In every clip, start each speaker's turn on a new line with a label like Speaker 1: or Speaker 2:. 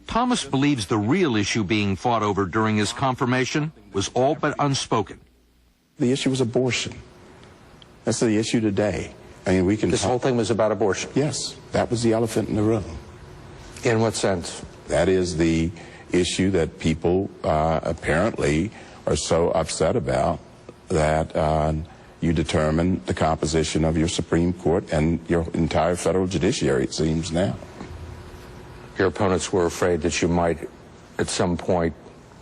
Speaker 1: Thomas believes the real issue being fought over during his confirmation was all but unspoken.
Speaker 2: The issue was abortion. That's the issue today. I mean, we can...
Speaker 3: This whole thing was about abortion?
Speaker 2: Yes, that was the elephant in the room.
Speaker 3: In what sense?
Speaker 2: That is the issue that people apparently are so upset about that you determine the composition of your Supreme Court and your entire federal judiciary, it seems now.
Speaker 3: Your opponents were afraid that you might, at some point,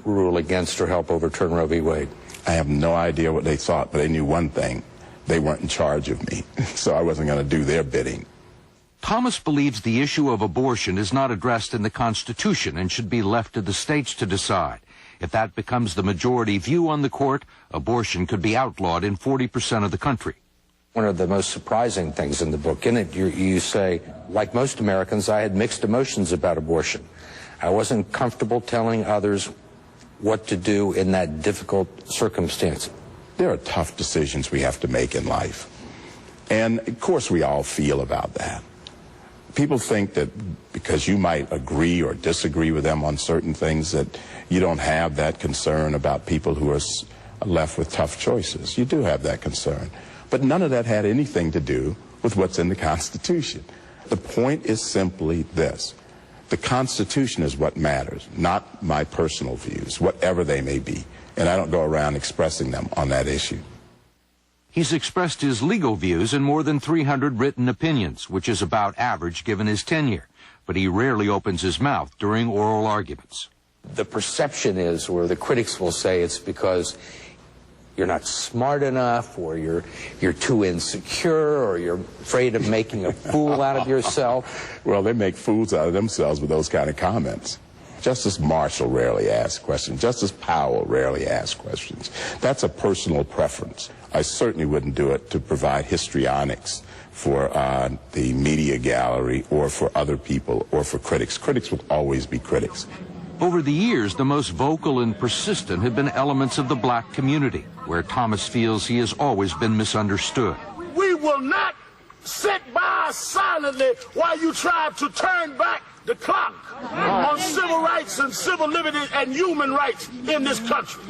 Speaker 3: rule against or help overturn Roe v. Wade.
Speaker 2: I have no idea what they thought, but they knew one thing. They weren't in charge of me, so I wasn't going to do their bidding.
Speaker 1: Thomas believes the issue of abortion is not addressed in the Constitution and should be left to the states to decide. If that becomes the majority view on the court, abortion could be outlawed in 40% of the country.
Speaker 3: One of the most surprising things in the book, in it, you say, like most Americans, I had mixed emotions about abortion. I wasn't comfortable telling others what to do in that difficult circumstance.
Speaker 2: There are tough decisions we have to make in life. And, of course, we all feel about that. People think that because you might agree or disagree with them on certain things that you don't have that concern about people who are left with tough choices. You do have that concern. But none of that had anything to do with what's in the Constitution. The point is simply this. The Constitution is what matters, not my personal views, whatever they may be. And I don't go around expressing them on that issue.
Speaker 1: He's expressed his legal views in more than 300 written opinions, which is about average given his tenure. But he rarely opens his mouth during oral arguments.
Speaker 3: The perception is, or the critics will say, it's because you're not smart enough, or you're too insecure, or you're afraid of making a fool out of yourself.
Speaker 2: Well, they make fools out of themselves with those kind of comments. Justice Marshall rarely asks questions. Justice Powell rarely asks questions. That's a personal preference. I certainly wouldn't do it to provide histrionics for the media gallery or for other people or for critics. Critics will always be critics.
Speaker 1: Over the years, the most vocal and persistent have been elements of the black community, where Thomas feels he has always been misunderstood.
Speaker 4: We will not sit by silently while you try to turn back the clock on civil rights and civil liberties and human rights in this country.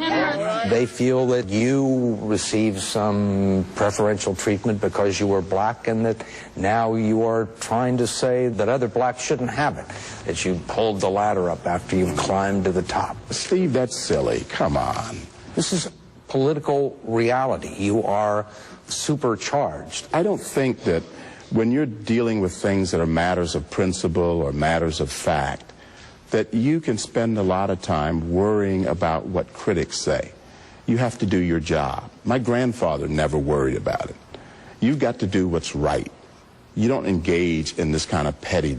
Speaker 3: They feel that you received some preferential treatment because you were black, and that now you are trying to say that other blacks shouldn't have it, that you pulled the ladder up after you've climbed to the top.
Speaker 2: Steve, that's silly. Come on.
Speaker 3: This is political reality. You are supercharged.
Speaker 2: I don't think that when you're dealing with things that are matters of principle or matters of fact, that you can spend a lot of time worrying about what critics say. You have to do your job. My grandfather never worried about it. You've got to do what's right. You don't engage in this kind of pettiness.